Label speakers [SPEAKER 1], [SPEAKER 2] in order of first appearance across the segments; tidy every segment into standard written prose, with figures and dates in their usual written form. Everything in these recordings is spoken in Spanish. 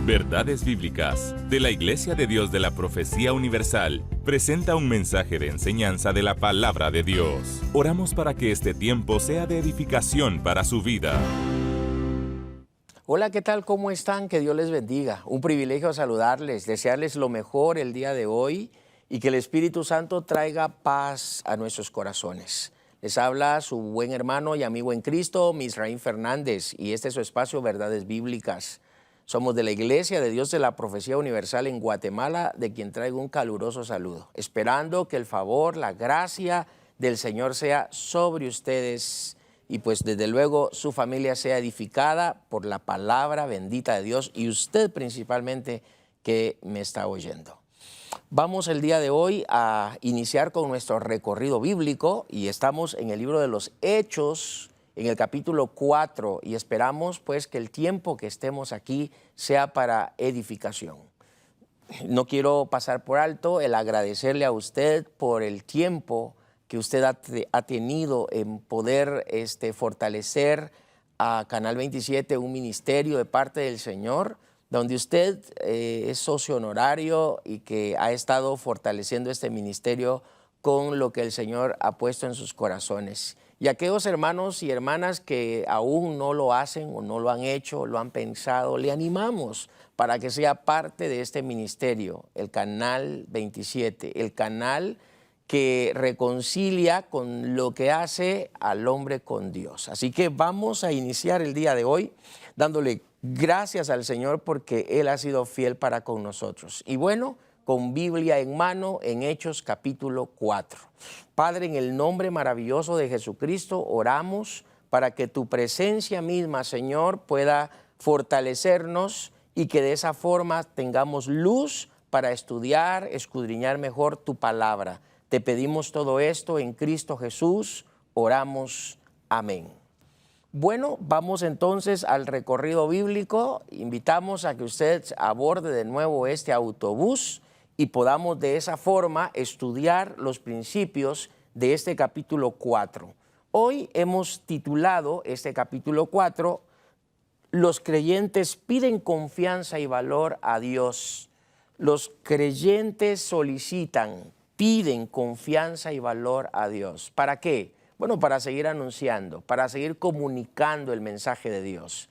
[SPEAKER 1] Verdades Bíblicas, de la Iglesia de Dios de la Profecía Universal, presenta un mensaje de enseñanza de la Palabra de Dios. Oramos para que este tiempo sea de edificación para su vida.
[SPEAKER 2] Hola, ¿qué tal? ¿Cómo están? Que Dios les bendiga. Un privilegio saludarles, desearles lo mejor el día de hoy y que el Espíritu Santo traiga paz a nuestros corazones. Les habla su buen hermano y amigo en Cristo, Misraín Fernández, y este es su espacio Verdades Bíblicas. Somos de la Iglesia de Dios de la Profecía Universal en Guatemala, de quien traigo un caluroso saludo, esperando que el favor, la gracia del Señor sea sobre ustedes y pues desde luego su familia sea edificada por la palabra bendita de Dios y usted principalmente que me está oyendo. Vamos el día de hoy a iniciar con nuestro recorrido bíblico y estamos en el libro de los Hechos, en el capítulo 4, y esperamos pues que el tiempo que estemos aquí sea para edificación. No quiero pasar por alto el agradecerle a usted por el tiempo que usted ha tenido en poder fortalecer a Canal 27, un ministerio de parte del Señor, donde usted es socio honorario y que ha estado fortaleciendo este ministerio con lo que el Señor ha puesto en sus corazones. Y aquellos hermanos y hermanas que aún no lo hacen o no lo han hecho, lo han pensado, le animamos para que sea parte de este ministerio, el Canal 27, el canal que reconcilia con lo que hace al hombre con Dios. Así que vamos a iniciar el día de hoy dándole gracias al Señor porque Él ha sido fiel para con nosotros. Y bueno, con Biblia en mano en Hechos capítulo 4. Padre, en el nombre maravilloso de Jesucristo, oramos para que tu presencia misma, Señor, pueda fortalecernos y que de esa forma tengamos luz para estudiar, escudriñar mejor tu palabra. Te pedimos todo esto en Cristo Jesús, oramos, amén. Bueno, vamos entonces al recorrido bíblico. Invitamos a que usted aborde de nuevo este autobús y podamos de esa forma estudiar los principios de este capítulo 4. Hoy hemos titulado este capítulo 4, Los creyentes piden confianza y valor a Dios. Los creyentes solicitan, piden confianza y valor a Dios. ¿Para qué? Bueno, para seguir anunciando, para seguir comunicando el mensaje de Dios.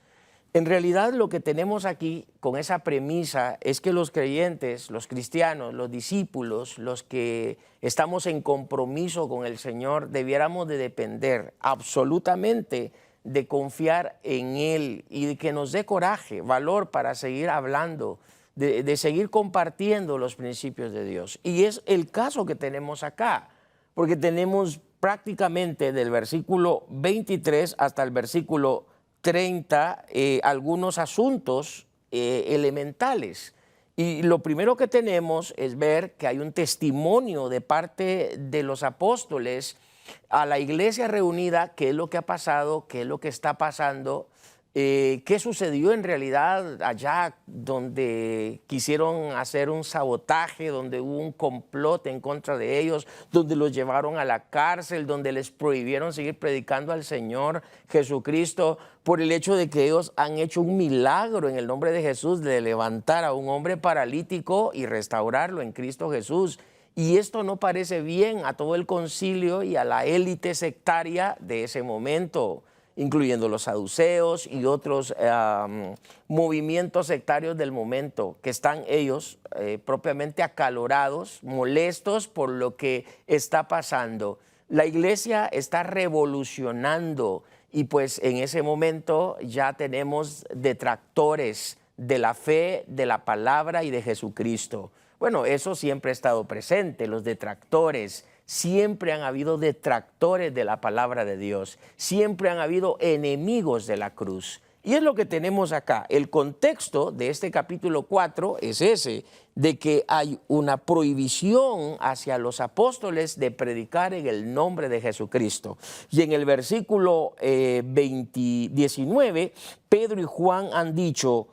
[SPEAKER 2] En realidad lo que tenemos aquí con esa premisa es que los creyentes, los cristianos, los discípulos, los que estamos en compromiso con el Señor, debiéramos de depender absolutamente de confiar en Él y de que nos dé coraje, valor para seguir hablando, de seguir compartiendo los principios de Dios. Y es el caso que tenemos acá, porque tenemos prácticamente del versículo 23 hasta el versículo 30 algunos asuntos elementales. Y lo primero que tenemos es ver que hay un testimonio de parte de los apóstoles a la iglesia reunida, qué es lo que ha pasado, qué es lo que está pasando, qué sucedió en realidad allá donde quisieron hacer un sabotaje, donde hubo un complot en contra de ellos, donde los llevaron a la cárcel, donde les prohibieron seguir predicando al Señor Jesucristo por el hecho de que ellos han hecho un milagro en el nombre de Jesús de levantar a un hombre paralítico y restaurarlo en Cristo Jesús. Y esto no parece bien a todo el concilio y a la élite sectaria de ese momento, incluyendo los saduceos y otros movimientos sectarios del momento, que están ellos propiamente acalorados, molestos por lo que está pasando. La iglesia está revolucionando y pues en ese momento ya tenemos detractores de la fe, de la palabra y de Jesucristo. Bueno, eso siempre ha estado presente, los detractores. Siempre han habido detractores de la palabra de Dios, siempre han habido enemigos de la cruz. Y es lo que tenemos acá. El contexto de este capítulo 4 es ese, de que hay una prohibición hacia los apóstoles de predicar en el nombre de Jesucristo. Y en el versículo 19, Pedro y Juan han dicho: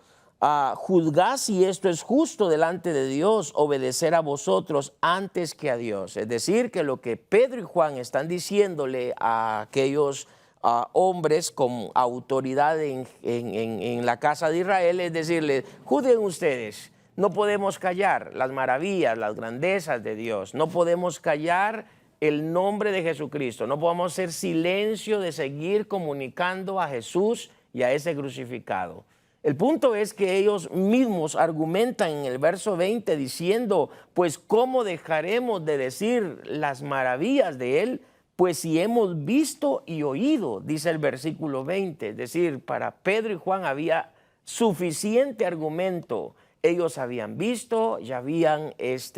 [SPEAKER 2] juzgad si esto es justo delante de Dios, obedecer a vosotros antes que a Dios. Es decir, que lo que Pedro y Juan están diciéndole a aquellos hombres con autoridad en la casa de Israel, es decirles, juzguen ustedes, no podemos callar las maravillas, las grandezas de Dios, no podemos callar el nombre de Jesucristo, no podemos hacer silencio de seguir comunicando a Jesús y a ese crucificado. El punto es que ellos mismos argumentan en el verso 20 diciendo, pues ¿cómo dejaremos de decir las maravillas de Él? Pues si hemos visto y oído, dice el versículo 20, es decir, para Pedro y Juan había suficiente argumento. Ellos habían visto y habían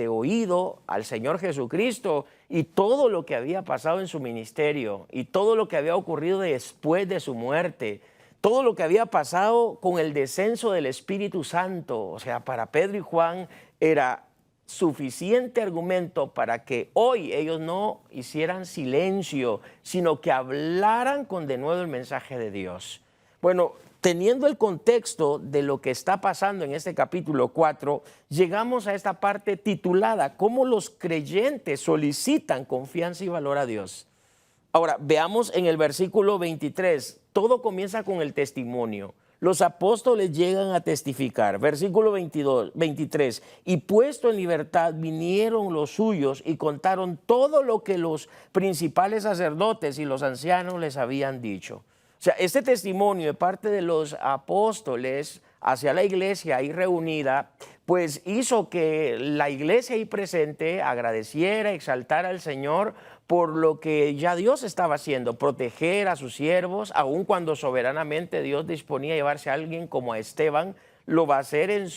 [SPEAKER 2] oído al Señor Jesucristo y todo lo que había pasado en su ministerio y todo lo que había ocurrido después de su muerte, todo lo que había pasado con el descenso del Espíritu Santo. O sea, para Pedro y Juan era suficiente argumento para que hoy ellos no hicieran silencio, sino que hablaran con denuedo el mensaje de Dios. Bueno, teniendo el contexto de lo que está pasando en este capítulo 4, llegamos a esta parte titulada ¿Cómo los creyentes solicitan confianza y valor a Dios? Ahora, veamos en el versículo 23, todo comienza con el testimonio. Los apóstoles llegan a testificar. Versículo 23, y puesto en libertad vinieron los suyos y contaron todo lo que los principales sacerdotes y los ancianos les habían dicho. O sea, este testimonio de parte de los apóstoles hacia la iglesia ahí reunida, pues hizo que la iglesia ahí presente agradeciera, exaltara al Señor por lo que ya Dios estaba haciendo, proteger a sus siervos, aun cuando soberanamente Dios disponía a llevarse a alguien como a Esteban, lo va a hacer ahí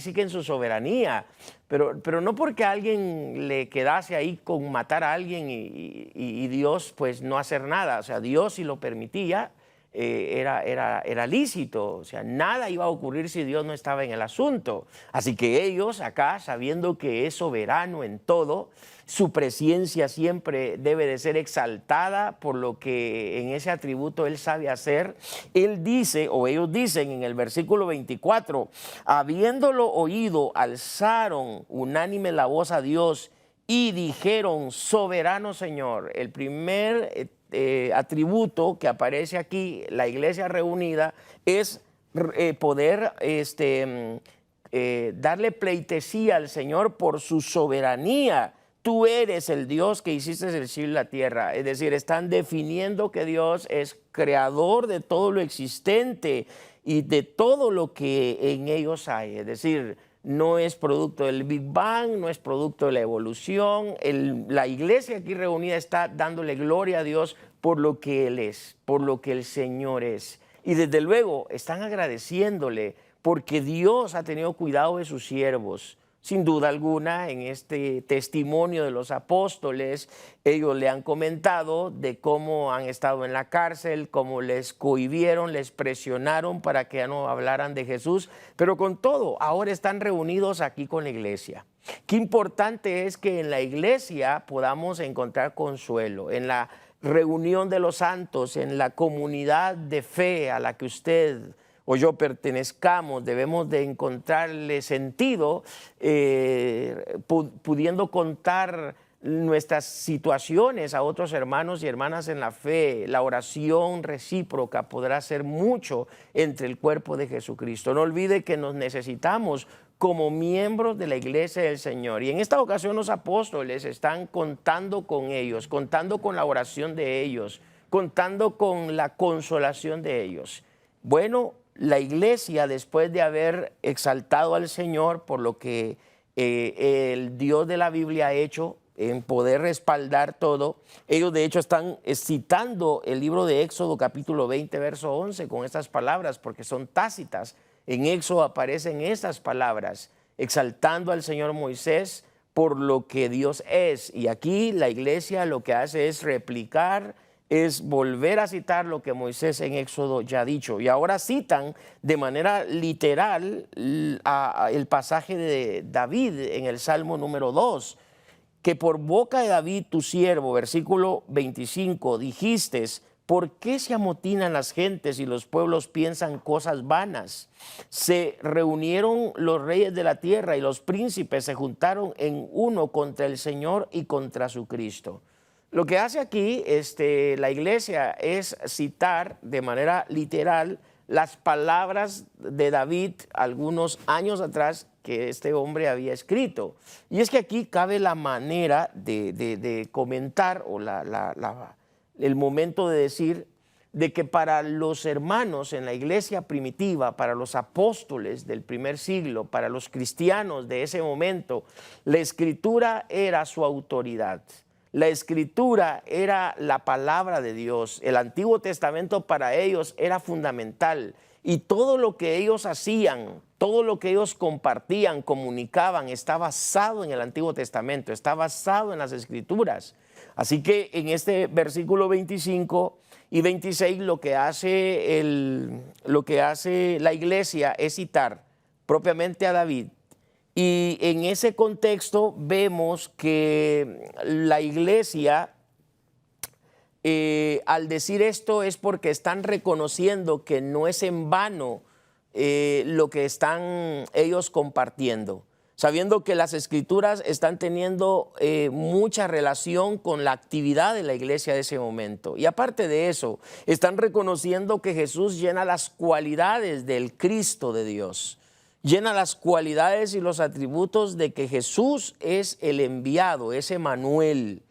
[SPEAKER 2] sí que en su soberanía, pero no porque a alguien le quedase ahí con matar a alguien y Dios pues no hacer nada. O sea, Dios si lo permitía era lícito, o sea, nada iba a ocurrir si Dios no estaba en el asunto. Así que ellos acá, sabiendo que es soberano en todo, su presencia siempre debe de ser exaltada por lo que en ese atributo Él sabe hacer. Él dice, o ellos dicen en el versículo 24, habiéndolo oído, alzaron unánime la voz a Dios y dijeron, soberano Señor. El primer atributo que aparece aquí, la iglesia reunida, es poder darle pleitesía al Señor por su soberanía. Tú eres el Dios que hiciste el cielo y la tierra. Es decir, están definiendo que Dios es creador de todo lo existente y de todo lo que en ellos hay. Es decir, no es producto del Big Bang, no es producto de la evolución. La iglesia aquí reunida está dándole gloria a Dios por lo que Él es, por lo que el Señor es. Y desde luego están agradeciéndole porque Dios ha tenido cuidado de sus siervos. Sin duda alguna, en este testimonio de los apóstoles, ellos le han comentado de cómo han estado en la cárcel, cómo les cohibieron, les presionaron para que ya no hablaran de Jesús, pero con todo, ahora están reunidos aquí con la iglesia. Qué importante es que en la iglesia podamos encontrar consuelo, en la reunión de los santos, en la comunidad de fe a la que usted o yo pertenezcamos, debemos de encontrarle sentido, pudiendo contar nuestras situaciones a otros hermanos y hermanas en la fe. La oración recíproca podrá hacer mucho entre el cuerpo de Jesucristo. No olvide que nos necesitamos como miembros de la iglesia del Señor. Y en esta ocasión los apóstoles están contando con ellos, contando con la oración de ellos, contando con la consolación de ellos. Bueno, la iglesia, después de haber exaltado al Señor por lo que el Dios de la Biblia ha hecho, en poder respaldar todo, ellos de hecho están citando el libro de Éxodo capítulo 20, verso 11, con estas palabras, porque son tácitas. En Éxodo aparecen estas palabras, exaltando al Señor Moisés por lo que Dios es. Y aquí la iglesia lo que hace es replicar, es volver a citar lo que Moisés en Éxodo ya ha dicho. Y ahora citan de manera literal el pasaje de David en el Salmo número 2, que por boca de David tu siervo, versículo 25, dijiste, ¿por qué se amotinan las gentes y los pueblos piensan cosas vanas? Se reunieron los reyes de la tierra y los príncipes se juntaron en uno contra el Señor y contra su Cristo. lo que hace aquí la iglesia es citar de manera literal las palabras de David algunos años atrás que este hombre había escrito. Y es que aquí cabe la manera de comentar o el momento de decir de que para los hermanos en la iglesia primitiva, para los apóstoles del primer siglo, para los cristianos de ese momento, la escritura era su autoridad. La escritura era la palabra de Dios. El Antiguo Testamento para ellos era fundamental. Y todo lo que ellos hacían, todo lo que ellos compartían, comunicaban, está basado en el Antiguo Testamento, está basado en las Escrituras. Así que en este versículo 25 y 26 lo que hace la iglesia es citar propiamente a David. Y en ese contexto vemos que la iglesia, al decir esto, es porque están reconociendo que no es en vano lo que están ellos compartiendo, sabiendo que las escrituras están teniendo mucha relación con la actividad de la iglesia de ese momento. Y aparte de eso, están reconociendo que Jesús llena las cualidades del Cristo de Dios. Llena las cualidades y los atributos de que Jesús es el enviado, es Emmanuel.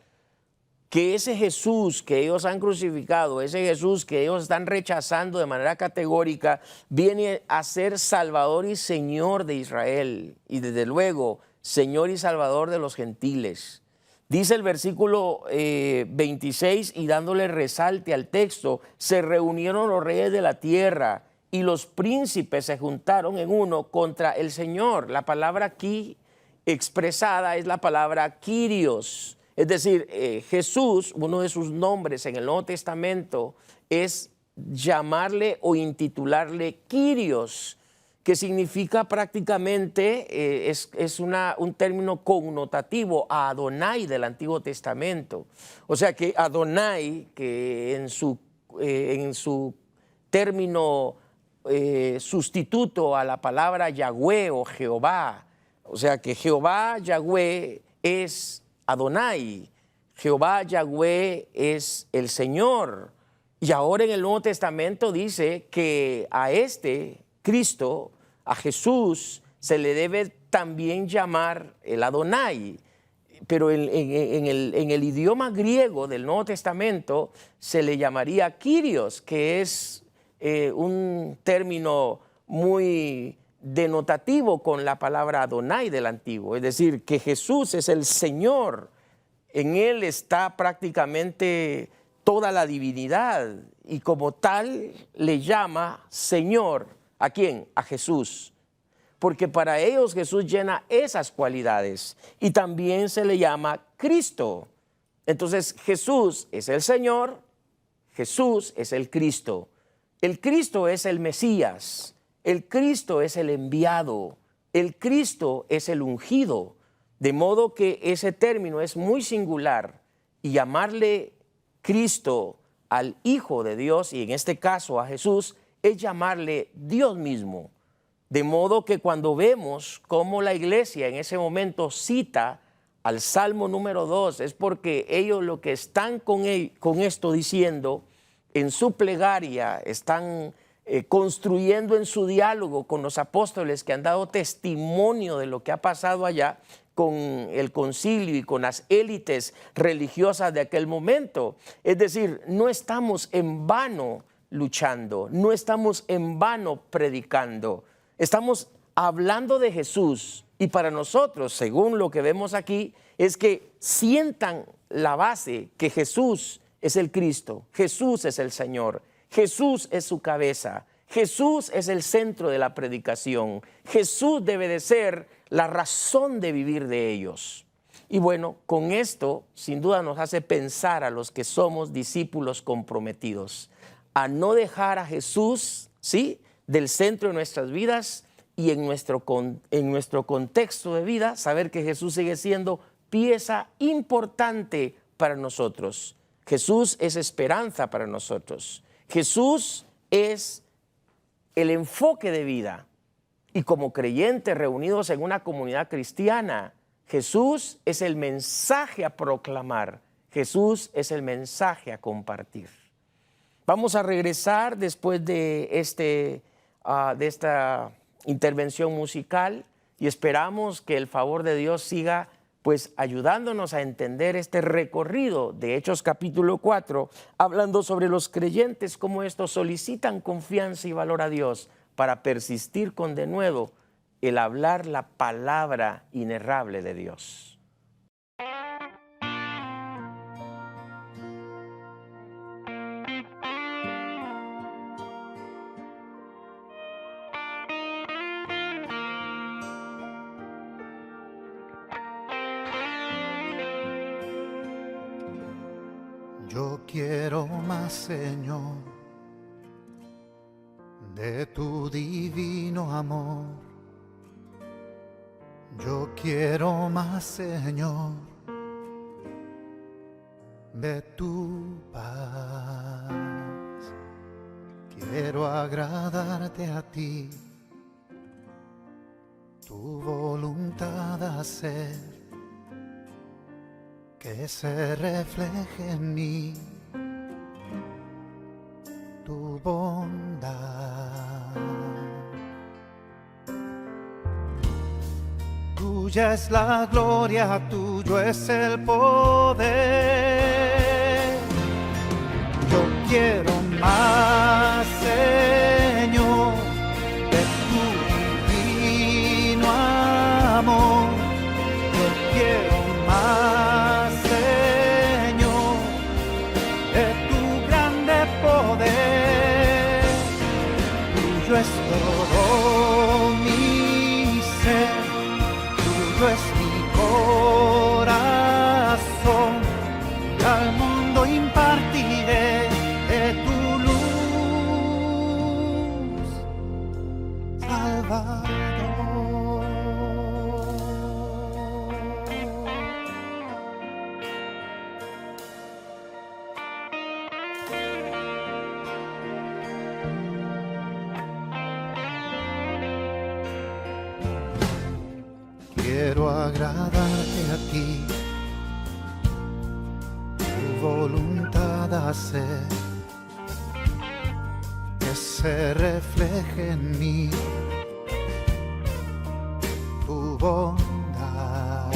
[SPEAKER 2] Que ese Jesús que ellos han crucificado, ese Jesús que ellos están rechazando de manera categórica, viene a ser Salvador y Señor de Israel. Y desde luego, Señor y Salvador de los gentiles. Dice el versículo 26, y dándole resalte al texto, se reunieron los reyes de la tierra y los príncipes se juntaron en uno contra el Señor. La palabra aquí expresada es la palabra Kyrios. Es decir, Jesús, uno de sus nombres en el Nuevo Testamento es llamarle o intitularle Kyrios, que significa prácticamente, es un término connotativo a Adonai del Antiguo Testamento. O sea que Adonai, que en su término sustituto a la palabra Yahweh o Jehová, o sea que Jehová Yahweh es Adonai, Jehová Yahweh es el Señor. Y ahora en el Nuevo Testamento dice que a Cristo, a Jesús, se le debe también llamar el Adonai. Pero en el idioma griego del Nuevo Testamento se le llamaría Kyrios, que es un término muy denotativo con la palabra Adonai del Antiguo, es decir, que Jesús es el Señor, en Él está prácticamente toda la divinidad y como tal le llama Señor. ¿A quién? A Jesús, porque para ellos Jesús llena esas cualidades y también se le llama Cristo. Entonces Jesús es el Señor, Jesús es el Cristo. El Cristo es el Mesías, el Cristo es el enviado, el Cristo es el ungido, de modo que ese término es muy singular y llamarle Cristo al Hijo de Dios, y en este caso a Jesús, es llamarle Dios mismo. De modo que cuando vemos cómo la iglesia en ese momento cita al Salmo número 2, es porque ellos lo que están con esto diciendo, en su plegaria están construyendo en su diálogo con los apóstoles que han dado testimonio de lo que ha pasado allá con el concilio y con las élites religiosas de aquel momento. Es decir, no estamos en vano luchando, no estamos en vano predicando, estamos hablando de Jesús y para nosotros, según lo que vemos aquí, es que sientan la base que Jesús es el Cristo, Jesús es el Señor, Jesús es su cabeza, Jesús es el centro de la predicación, Jesús debe de ser la razón de vivir de ellos. Y bueno, con esto sin duda nos hace pensar a los que somos discípulos comprometidos, a no dejar a Jesús, ¿sí?, del centro de nuestras vidas y en nuestro contexto de vida, saber que Jesús sigue siendo pieza importante para nosotros. Jesús es esperanza para nosotros. Jesús es el enfoque de vida. Y como creyentes reunidos en una comunidad cristiana, Jesús es el mensaje a proclamar. Jesús es el mensaje a compartir. Vamos a regresar después de esta intervención musical y esperamos que el favor de Dios siga pues ayudándonos a entender este recorrido de Hechos capítulo 4, hablando sobre los creyentes, cómo estos solicitan confianza y valor a Dios para persistir con denuedo el hablar la palabra inerrable de Dios.
[SPEAKER 3] Yo quiero más, Señor, de tu divino amor. Yo quiero más, Señor, de tu paz. Quiero agradarte a ti, tu voluntad hacer, que se refleje en mí tu bondad. Tuya es la gloria, tuyo es el poder. Yo quiero más, Señor, de tu divino amor. Yo quiero más, Señor, de tu grande poder. Tuyo es todo mi ser, tuyo es mi corazón, y al mundo impartiré de tu luz, Salvador. Quiero agradarte a ti, tu voluntad hacer, que se refleje en mí tu bondad.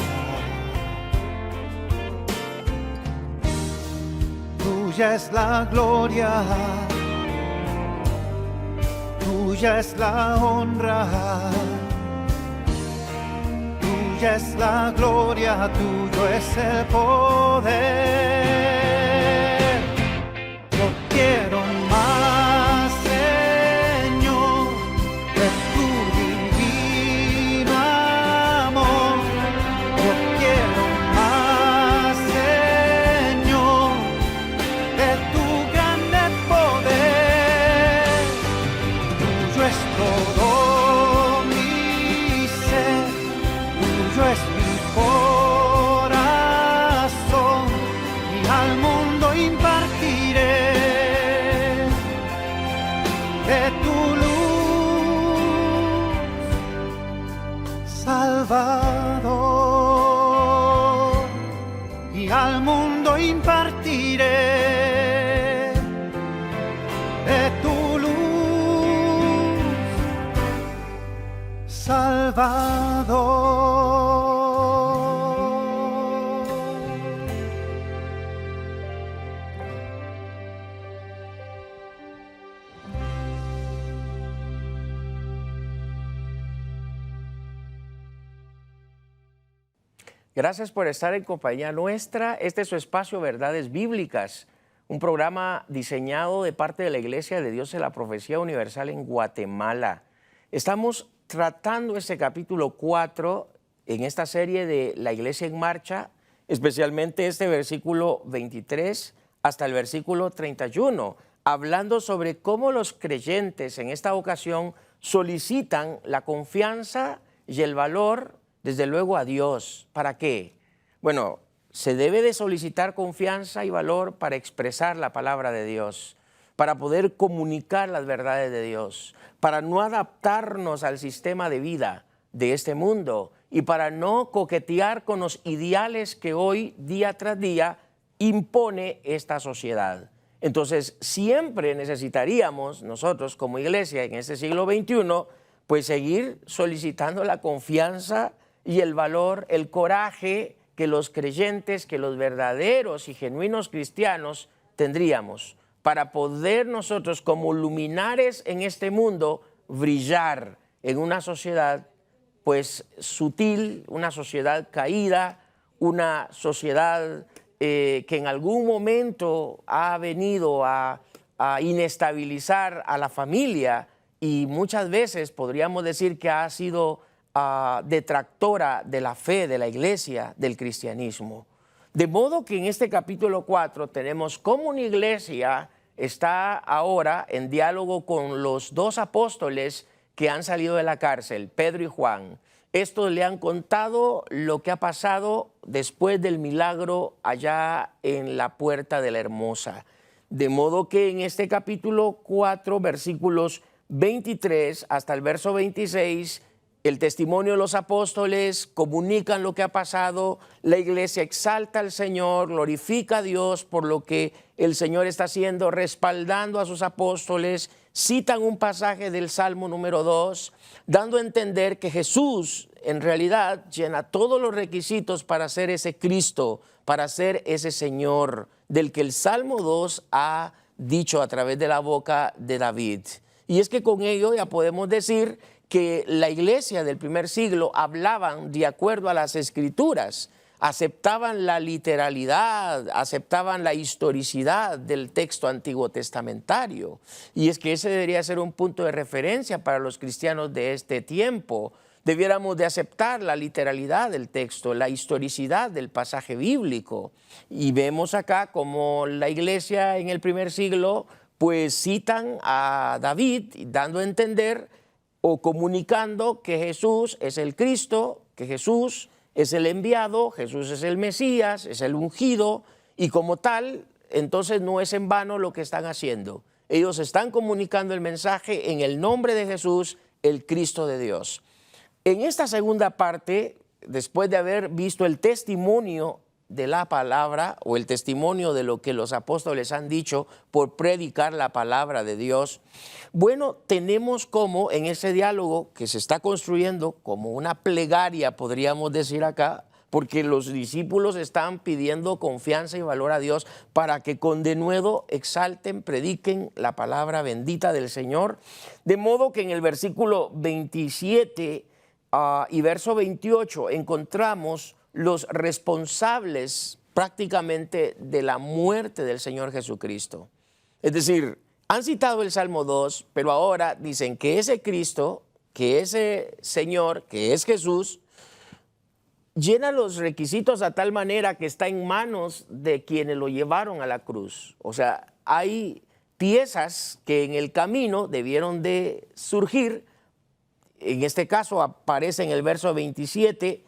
[SPEAKER 3] Tuya es la gloria, tuya es la honra. Tuya es la gloria, tuyo es el poder. Yo quiero más, Señor, de tu divino amor. Yo quiero más, Señor, de tu grande poder. Tuyo es todo mi ser, tuyo es mi corazón, y al mundo impartiré de tu luz, Salvador, y al mundo impartiré de tu luz, Salvador.
[SPEAKER 2] Gracias por estar en compañía nuestra. Este es su espacio Verdades Bíblicas, un programa diseñado de parte de la Iglesia de Dios de la Profecía Universal en Guatemala. Estamos tratando este capítulo 4 en esta serie de La Iglesia en Marcha, especialmente este versículo 23 hasta el versículo 31, hablando sobre cómo los creyentes en esta ocasión solicitan la confianza y el valor, desde luego, a Dios. ¿Para qué? Bueno, se debe de solicitar confianza y valor para expresar la palabra de Dios, para poder comunicar las verdades de Dios, para no adaptarnos al sistema de vida de este mundo y para no coquetear con los ideales que hoy, día tras día, impone esta sociedad. Entonces, siempre necesitaríamos nosotros como iglesia en este siglo XXI, pues seguir solicitando la confianza y el valor, el coraje que los creyentes, que los verdaderos y genuinos cristianos tendríamos para poder nosotros como luminares en este mundo brillar en una sociedad pues sutil, una sociedad caída, una sociedad que en algún momento ha venido a inestabilizar a la familia y muchas veces podríamos decir que ha sido detractora de la fe, de la iglesia, del cristianismo. De modo que en este capítulo 4 tenemos cómo una iglesia está ahora en diálogo con los dos apóstoles que han salido de la cárcel, Pedro y Juan. Estos le han contado lo que ha pasado después del milagro allá en la Puerta de la Hermosa. De modo que en este capítulo 4, versículos 23 hasta el verso 26, el testimonio de los apóstoles comunican lo que ha pasado, la iglesia exalta al Señor, glorifica a Dios por lo que el Señor está haciendo, respaldando a sus apóstoles, citan un pasaje del Salmo número 2, dando a entender que Jesús en realidad llena todos los requisitos para ser ese Cristo, para ser ese Señor, del que el Salmo 2 ha dicho a través de la boca de David. Y es que con ello ya podemos decir que la iglesia del primer siglo hablaban de acuerdo a las escrituras, aceptaban la literalidad, aceptaban la historicidad del texto antiguo testamentario. Y es que ese debería ser un punto de referencia para los cristianos de este tiempo. Debiéramos de aceptar la literalidad del texto, la historicidad del pasaje bíblico. Y vemos acá como la iglesia en el primer siglo pues citan a David dando a entender o comunicando que Jesús es el Cristo, que Jesús es el enviado, Jesús es el Mesías, es el ungido, y como tal, entonces no es en vano lo que están haciendo. Ellos están comunicando el mensaje en el nombre de Jesús, el Cristo de Dios. En esta segunda parte, después de haber visto el testimonio de la palabra o el testimonio de lo que los apóstoles han dicho por predicar la palabra de Dios, bueno, tenemos como en ese diálogo que se está construyendo como una plegaria, podríamos decir acá, porque los discípulos están pidiendo confianza y valor a Dios para que con denuedo exalten, prediquen la palabra bendita del Señor, de modo que en el versículo 27 y verso 28 encontramos los responsables prácticamente de la muerte del Señor Jesucristo. Es decir, han citado el Salmo 2, pero ahora dicen que ese Cristo, que ese Señor, que es Jesús, llena los requisitos a tal manera que está en manos de quienes lo llevaron a la cruz. O sea, hay piezas que en el camino debieron de surgir. En este caso aparece en el verso 27,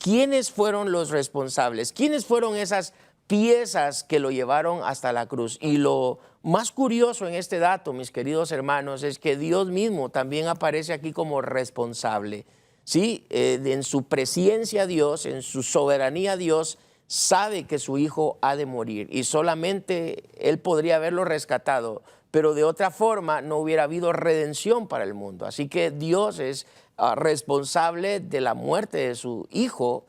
[SPEAKER 2] ¿quiénes fueron los responsables? ¿Quiénes fueron esas piezas que lo llevaron hasta la cruz? Y lo más curioso en este dato, mis queridos hermanos, es que Dios mismo también aparece aquí como responsable. ¿Sí? En su presciencia Dios, en su soberanía Dios, sabe que su hijo ha de morir y solamente Él podría haberlo rescatado, pero de otra forma no hubiera habido redención para el mundo. Así que Dios es responsable de la muerte de su hijo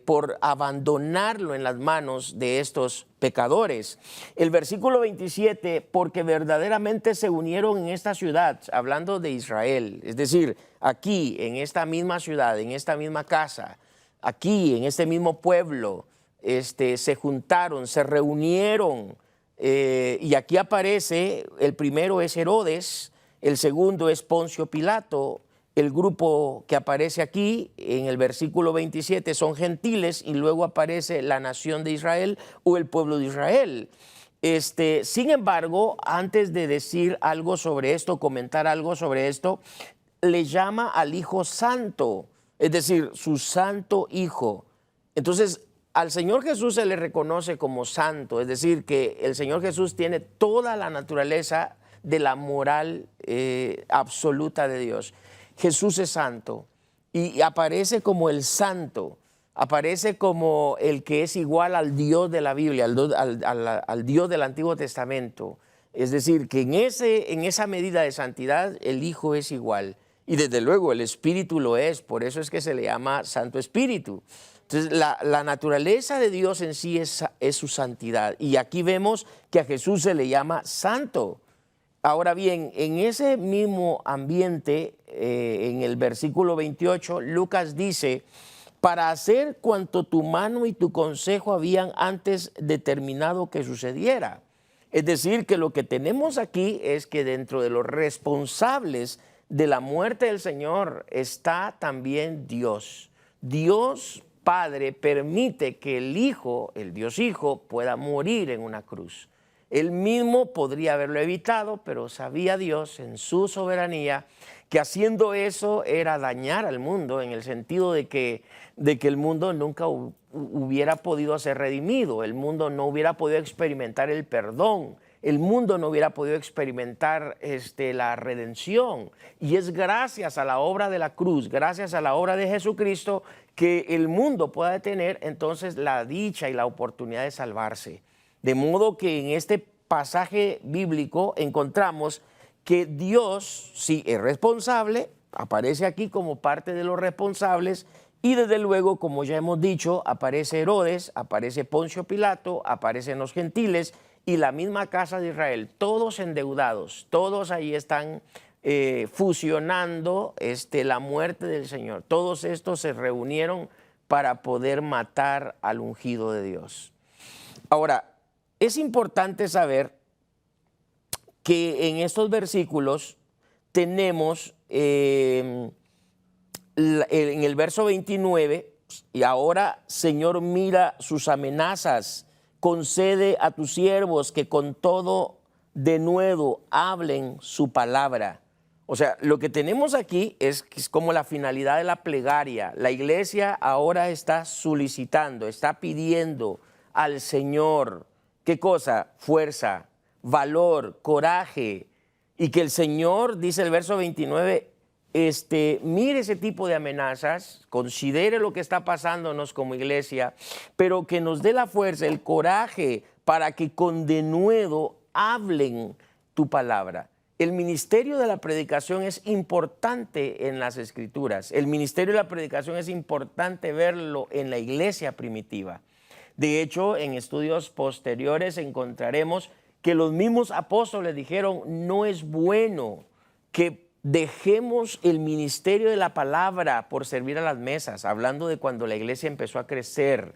[SPEAKER 2] por abandonarlo en las manos de estos pecadores. El versículo 27, porque verdaderamente se unieron en esta ciudad, hablando de Israel, es decir, aquí, en esta misma ciudad, en esta misma casa, aquí, en este mismo pueblo, se juntaron, se reunieron, y aquí aparece, el primero es Herodes, el segundo es Poncio Pilato. El grupo que aparece aquí en el versículo 27 son gentiles y luego aparece la nación de Israel o el pueblo de Israel. Sin embargo, antes de decir algo sobre esto, comentar algo sobre esto, le llama al Hijo Santo, es decir, su Santo Hijo. Entonces, al Señor Jesús se le reconoce como santo, es decir, que el Señor Jesús tiene toda la naturaleza de la moral absoluta de Dios. Jesús es santo y aparece como el santo. aparece como el que es igual al Dios de la Biblia, al Dios del Antiguo Testamento. Es decir, que en esa medida de santidad el Hijo es igual. Y desde luego el Espíritu lo es, por eso es que se le llama Santo Espíritu. Entonces la naturaleza de Dios en sí es su santidad. Y aquí vemos que a Jesús se le llama santo. Ahora bien, en ese mismo ambiente, en el versículo 28, Lucas dice: para hacer cuanto tu mano y tu consejo habían antes determinado que sucediera. Es decir, que lo que tenemos aquí es que dentro de los responsables de la muerte del Señor está también Dios. Dios Padre permite que el Hijo, el Dios Hijo, pueda morir en una cruz. Él mismo podría haberlo evitado, pero sabía Dios en su soberanía que haciendo eso era dañar al mundo, en el sentido de que el mundo nunca hubiera podido ser redimido, el mundo no hubiera podido experimentar el perdón, el mundo no hubiera podido experimentar la redención. Y es gracias a la obra de la cruz, gracias a la obra de Jesucristo, que el mundo pueda tener entonces la dicha y la oportunidad de salvarse. De modo que en este pasaje bíblico encontramos que Dios sí es responsable, aparece aquí como parte de los responsables, y desde luego, como ya hemos dicho, aparece Herodes, aparece Poncio Pilato, aparecen los gentiles y la misma casa de Israel, todos endeudados, todos ahí están fusionando la muerte del Señor. Todos estos se reunieron para poder matar al ungido de Dios. Ahora, es importante saber que en estos versículos tenemos en el verso 29, y ahora, Señor, mira sus amenazas, concede a tus siervos que con todo denuedo hablen su palabra. O sea, lo que tenemos aquí es como la finalidad de la plegaria. La iglesia ahora está solicitando, está pidiendo al Señor, ¿qué cosa? Fuerza, valor, coraje, y que el Señor, dice el verso 29, mire ese tipo de amenazas, considere lo que está pasándonos como iglesia, pero que nos dé la fuerza, el coraje, para que con denuedo hablen tu palabra. El ministerio de la predicación es importante en las Escrituras. El ministerio de la predicación es importante verlo en la iglesia primitiva. De hecho, en estudios posteriores encontraremos que los mismos apóstoles dijeron: no es bueno que dejemos el ministerio de la palabra por servir a las mesas, hablando de cuando la iglesia empezó a crecer.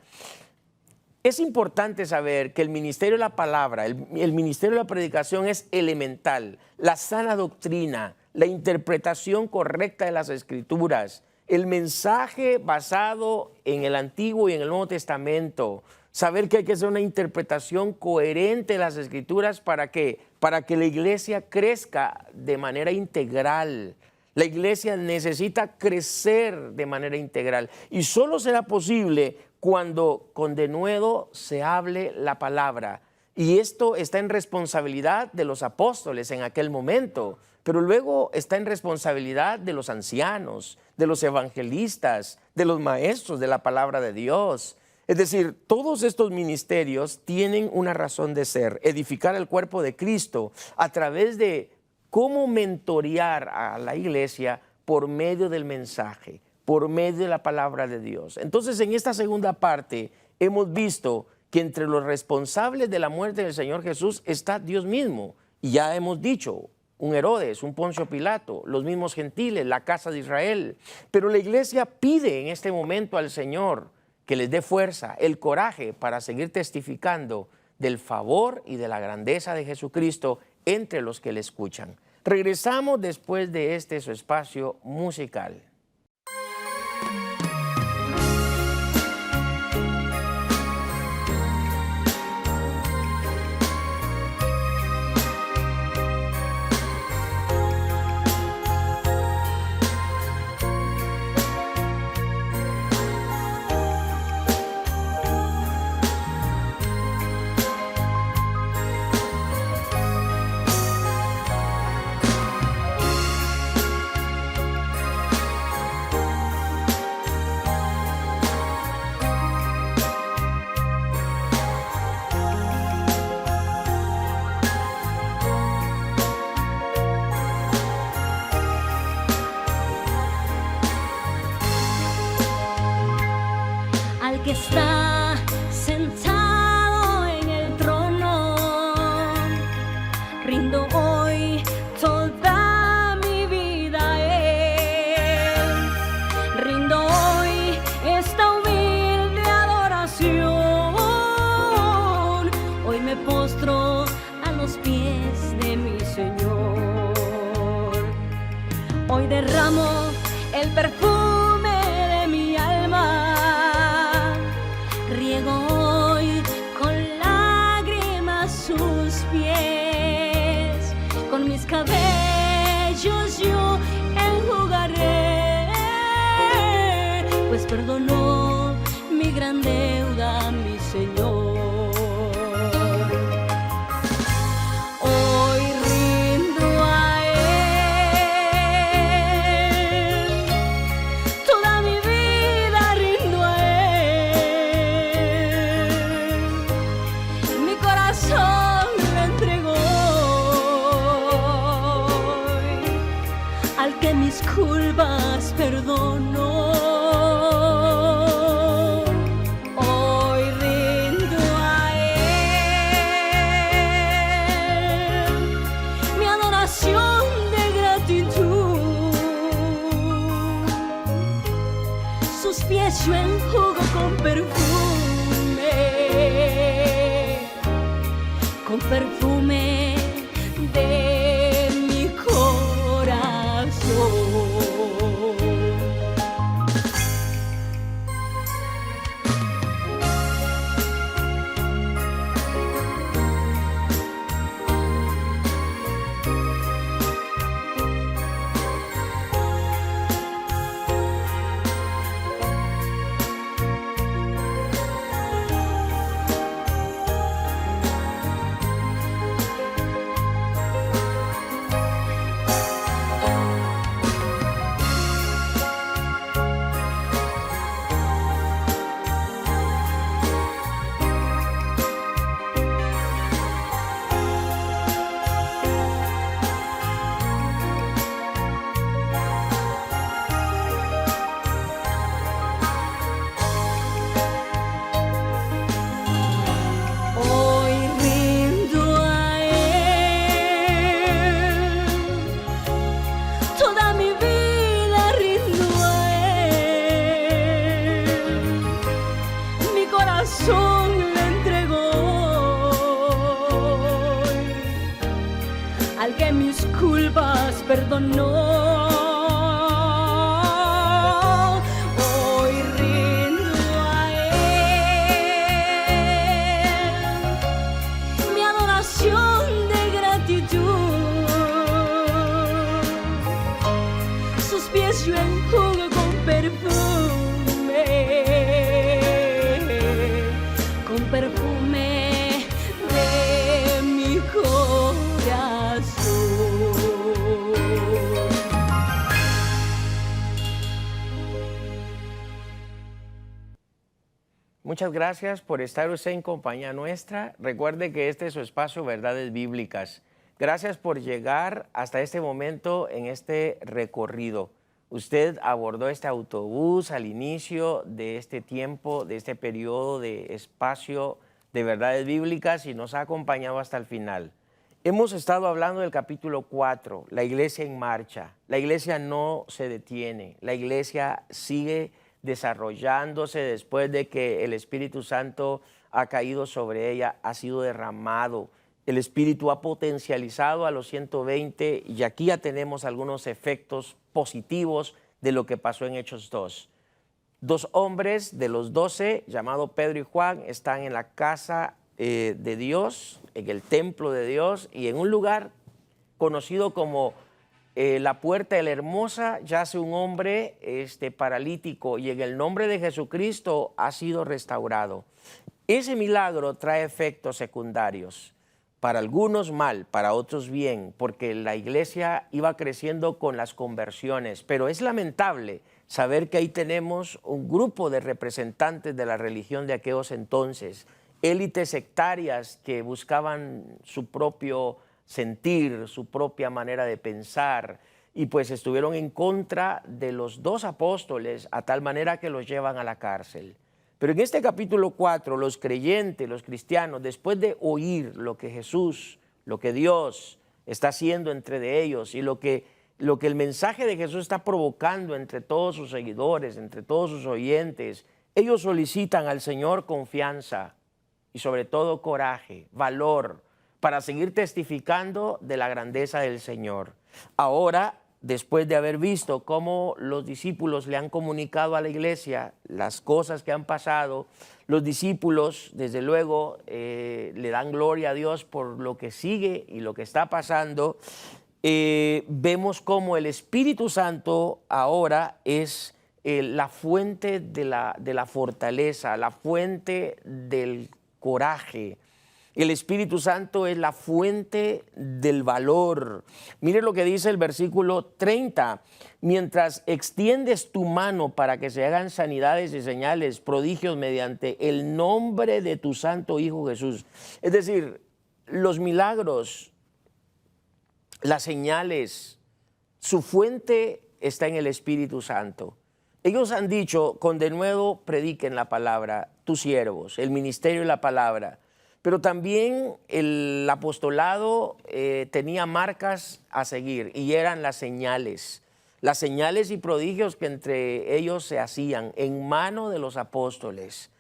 [SPEAKER 2] Es importante saber que el ministerio de la palabra, el ministerio de la predicación es elemental. La sana doctrina, la interpretación correcta de las Escrituras, el mensaje basado en el Antiguo y en el Nuevo Testamento. Saber que hay que hacer una interpretación coherente de las Escrituras para que la iglesia crezca de manera integral. La iglesia necesita crecer de manera integral y solo será posible cuando con denuedo se hable la palabra. Y esto está en responsabilidad de los apóstoles en aquel momento, pero luego está en responsabilidad de los ancianos, de los evangelistas, de los maestros de la palabra de Dios. Es decir, todos estos ministerios tienen una razón de ser: edificar el cuerpo de Cristo a través de cómo mentorear a la iglesia por medio del mensaje, por medio de la palabra de Dios. Entonces, en esta segunda parte hemos visto que entre los responsables de la muerte del Señor Jesús está Dios mismo. Y ya hemos dicho, un Herodes, un Poncio Pilato, los mismos gentiles, la casa de Israel. Pero la iglesia pide en este momento al Señor que les dé fuerza, el coraje para seguir testificando del favor y de la grandeza de Jesucristo entre los que le escuchan. Regresamos después de su espacio musical.
[SPEAKER 4] que está sentado en el trono. Rindo hoy toda mi vida a Él. Rindo hoy esta humilde adoración. Hoy me postro a los pies de mi Señor. Hoy derramo el perfume de mi alma. Riego hoy con lágrimas sus pies. Con mis cabellos yo enjugaré, pues perdonó mi gran deuda, mi Señor. Hoy rindo a Él, toda mi vida rindo a Él. Mi corazón le entrego hoy al que mis culpas perdonó. Hoy rindo a Él mi adoración de gratitud. Sus pies yo enjugo con perfume de mi corazón. Hoy rindo a Él, toda mi vida rindo a Él. Mi corazón le entrego hoy al que mis culpas perdonó. Hoy rindo a Él mi adoración de gratitud. Sus pies yo enjugo con perfume de mi corazón.
[SPEAKER 2] Muchas gracias por estar usted en compañía nuestra. Recuerde que este es su espacio Verdades Bíblicas. Gracias por llegar hasta este momento en este recorrido. Usted abordó este autobús al inicio de este tiempo, de este periodo de espacio de Verdades Bíblicas y nos ha acompañado hasta el final. Hemos estado hablando del capítulo 4, la iglesia en marcha. La iglesia no se detiene, la iglesia sigue desarrollándose después de que el Espíritu Santo ha caído sobre ella, ha sido derramado. El Espíritu ha potencializado a los 120 y aquí ya tenemos algunos efectos positivos de lo que pasó en Hechos 2. Dos hombres de los 12, llamados Pedro y Juan, están en la casa de Dios, en el templo de Dios y en un lugar conocido como la Puerta de la Hermosa yace un hombre paralítico y en el nombre de Jesucristo ha sido restaurado. Ese milagro trae efectos secundarios. Para algunos mal, para otros bien, porque la iglesia iba creciendo con las conversiones. Pero es lamentable saber que ahí tenemos un grupo de representantes de la religión de aquellos entonces, élites sectarias que buscaban su propio sentir, su propia manera de pensar, y pues estuvieron en contra de los dos apóstoles a tal manera que los llevan a la cárcel. Pero en este capítulo 4, los creyentes, los cristianos, después de oír lo que Jesús, lo que Dios está haciendo entre de ellos y lo que el mensaje de Jesús está provocando entre todos sus seguidores, entre todos sus oyentes, ellos solicitan al Señor confianza y sobre todo coraje, valor, para seguir testificando de la grandeza del Señor. Ahora, después de haber visto cómo los discípulos le han comunicado a la iglesia las cosas que han pasado, los discípulos, desde luego, le dan gloria a Dios por lo que sigue y lo que está pasando. Vemos cómo el Espíritu Santo ahora es la fuente de la fortaleza, la fuente del coraje. El Espíritu Santo es la fuente del valor. Mire lo que dice el versículo 30. Mientras extiendes tu mano para que se hagan sanidades y señales, prodigios mediante el nombre de tu santo Hijo Jesús. Es decir, los milagros, las señales, su fuente está en el Espíritu Santo. Ellos han dicho, con denuedo prediquen la palabra, tus siervos, el ministerio y la palabra. Pero también el apostolado tenía marcas a seguir y eran las señales y prodigios que entre ellos se hacían en mano de los apóstoles.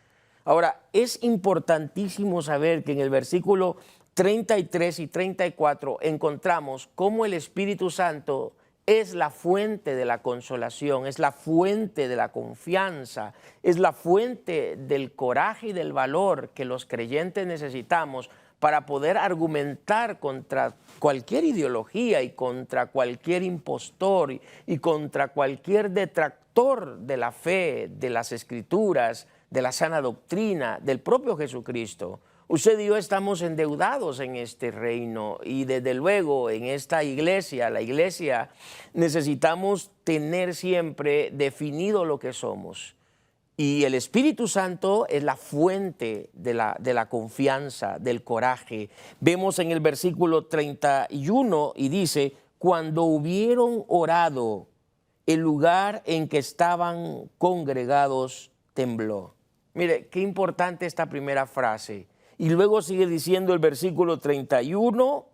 [SPEAKER 2] Ahora, es importantísimo saber que en el versículo 33 y 34 encontramos cómo el Espíritu Santo es la fuente de la consolación, es la fuente de la confianza, es la fuente del coraje y del valor que los creyentes necesitamos para poder argumentar contra cualquier ideología y contra cualquier impostor y contra cualquier detractor de la fe, de las Escrituras, de la sana doctrina, del propio Jesucristo. Usted y yo estamos endeudados en este reino y desde luego en esta iglesia, la iglesia, necesitamos tener siempre definido lo que somos. Y el Espíritu Santo es la fuente de la confianza, del coraje. Vemos en el versículo 31 y dice, cuando hubieron orado, el lugar en que estaban congregados tembló. Mire, qué importante esta primera frase. Y luego sigue diciendo el versículo 31,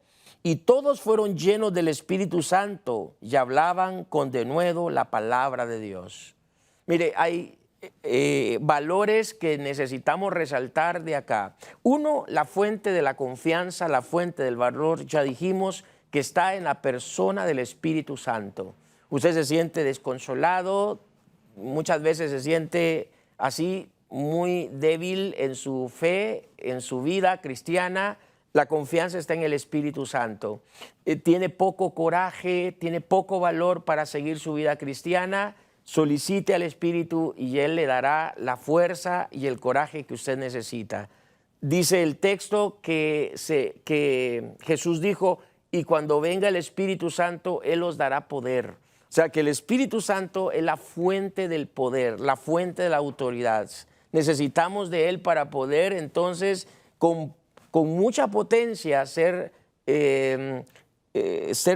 [SPEAKER 2] y todos fueron llenos del Espíritu Santo y hablaban con denuedo la palabra de Dios. Mire, hay valores que necesitamos resaltar de acá. Uno, la fuente de la confianza, la fuente del valor, ya dijimos que está en la persona del Espíritu Santo. Usted se siente desconsolado, muchas veces se siente así, muy débil en su fe, en su vida cristiana. La confianza está en el Espíritu Santo. Tiene poco coraje, tiene poco valor para seguir su vida cristiana. Solicite al Espíritu y Él le dará la fuerza y el coraje que usted necesita. Dice el texto que Jesús dijo, y cuando venga el Espíritu Santo, Él os dará poder. O sea que el Espíritu Santo es la fuente del poder, la fuente de la autoridad. Necesitamos de Él para poder entonces con mucha potencia ser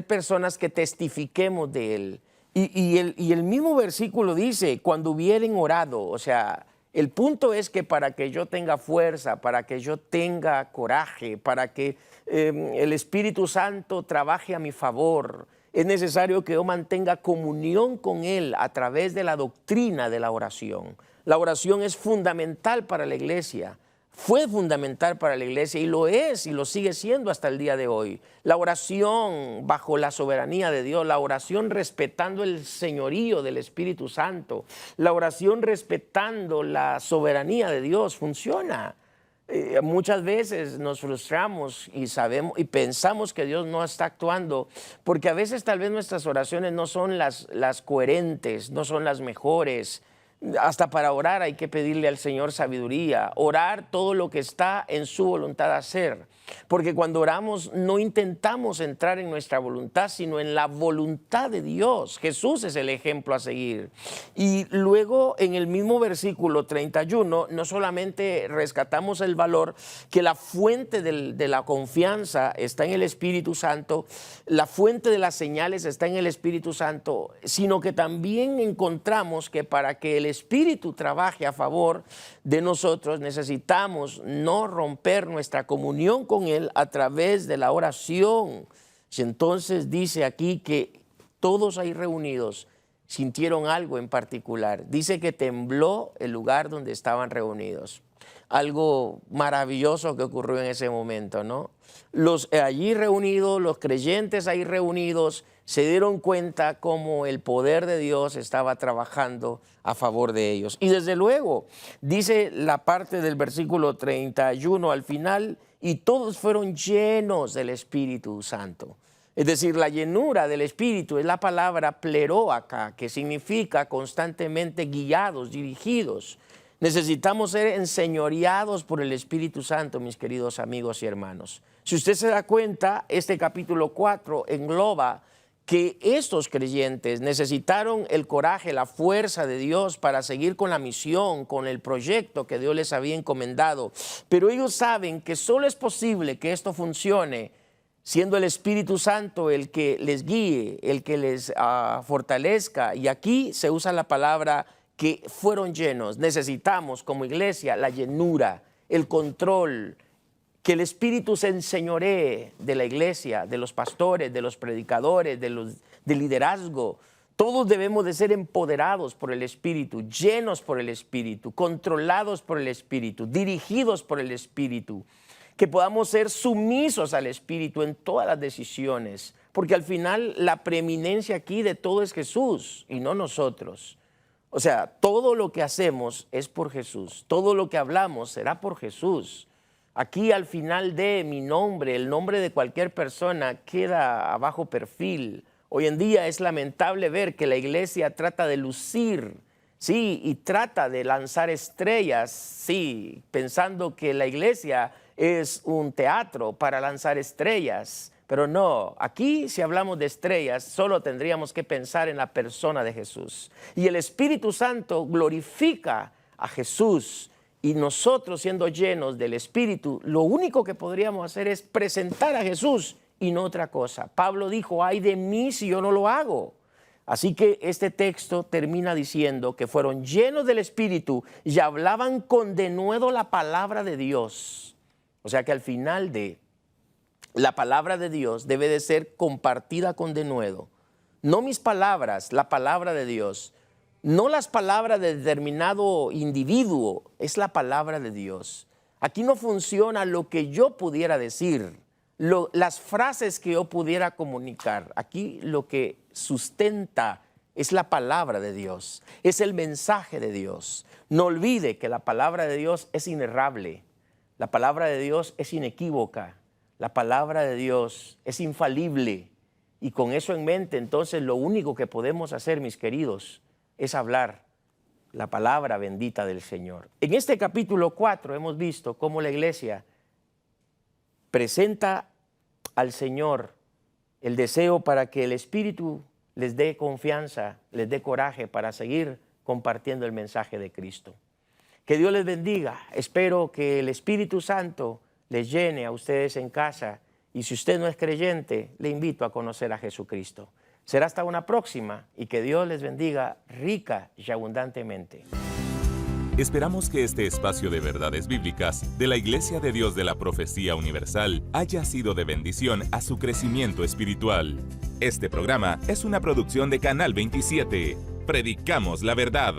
[SPEAKER 2] personas que testifiquemos de Él. Y el mismo versículo dice, cuando hubieren orado, o sea, el punto es que para que yo tenga fuerza, para que yo tenga coraje, para que el Espíritu Santo trabaje a mi favor, es necesario que yo mantenga comunión con Él a través de la doctrina de la oración. La oración es fundamental para la iglesia, fue fundamental para la iglesia y lo es y lo sigue siendo hasta el día de hoy. La oración bajo la soberanía de Dios, la oración respetando el señorío del Espíritu Santo, la oración respetando la soberanía de Dios funciona. Muchas veces nos frustramos y pensamos que Dios no está actuando porque a veces tal vez nuestras oraciones no son las coherentes, no son las mejores. Hasta para orar hay que pedirle al Señor sabiduría, orar todo lo que está en su voluntad hacer, porque cuando oramos no intentamos entrar en nuestra voluntad, sino en la voluntad de Dios. Jesús es el ejemplo a seguir. Y luego en el mismo versículo 31, no solamente rescatamos el valor, que la fuente de la confianza está en el Espíritu Santo, la fuente de las señales está en el Espíritu Santo, sino que también encontramos que para que el el Espíritu trabaje a favor de nosotros, necesitamos no romper nuestra comunión con Él a través de la oración. Entonces dice aquí que todos ahí reunidos sintieron algo en particular. Dice que tembló el lugar donde estaban reunidos. Algo maravilloso que ocurrió en ese momento, ¿no? Los allí reunidos, los creyentes ahí reunidos, se dieron cuenta cómo el poder de Dios estaba trabajando a favor de ellos. Y desde luego, dice la parte del versículo 31 al final, y todos fueron llenos del Espíritu Santo. Es decir, la llenura del Espíritu es la palabra pleró acá, que significa constantemente guiados, dirigidos. Necesitamos ser enseñoreados por el Espíritu Santo, mis queridos amigos y hermanos. Si usted se da cuenta, este capítulo 4 engloba que estos creyentes necesitaron el coraje, la fuerza de Dios para seguir con la misión, con el proyecto que Dios les había encomendado. Pero ellos saben que solo es posible que esto funcione siendo el Espíritu Santo el que les guíe, el que les fortalezca. Y aquí se usa la palabra que fueron llenos. Necesitamos como iglesia la llenura, el control, que el Espíritu se enseñoree de la iglesia, de los pastores, de los predicadores, del liderazgo. Todos debemos de ser empoderados por el Espíritu, llenos por el Espíritu, controlados por el Espíritu, dirigidos por el Espíritu. Que podamos ser sumisos al Espíritu en todas las decisiones, porque al final la preeminencia aquí de todo es Jesús y no nosotros. O sea, todo lo que hacemos es por Jesús, todo lo que hablamos será por Jesús. Aquí al final de mi nombre, el nombre de cualquier persona queda a bajo perfil. Hoy en día es lamentable ver que la iglesia trata de lucir, sí, y trata de lanzar estrellas, sí, pensando que la iglesia es un teatro para lanzar estrellas. Pero no, aquí si hablamos de estrellas, solo tendríamos que pensar en la persona de Jesús. Y el Espíritu Santo glorifica a Jesús. Y nosotros siendo llenos del Espíritu, lo único que podríamos hacer es presentar a Jesús y no otra cosa. Pablo dijo, ay de mí si yo no lo hago. Así que este texto termina diciendo que fueron llenos del Espíritu y hablaban con denuedo la palabra de Dios. O sea que al final de la palabra de Dios debe de ser compartida con denuedo. No mis palabras, la palabra de Dios. No las palabras de determinado individuo, es la palabra de Dios. Aquí no funciona lo que yo pudiera decir, las frases que yo pudiera comunicar. Aquí lo que sustenta es la palabra de Dios, es el mensaje de Dios. No olvide que la palabra de Dios es inerrable, la palabra de Dios es inequívoca, la palabra de Dios es infalible. Y con eso en mente, entonces, lo único que podemos hacer, mis queridos, es hablar la palabra bendita del Señor. En este capítulo 4 hemos visto cómo la iglesia presenta al Señor el deseo para que el Espíritu les dé confianza, les dé coraje para seguir compartiendo el mensaje de Cristo. Que Dios les bendiga. Espero que el Espíritu Santo les llene a ustedes en casa y si usted no es creyente, le invito a conocer a Jesucristo. Será hasta una próxima y que Dios les bendiga rica y abundantemente.
[SPEAKER 1] Esperamos que este espacio de verdades bíblicas de la Iglesia de Dios de la Profecía Universal haya sido de bendición a su crecimiento espiritual. Este programa es una producción de Canal 27. Predicamos la verdad.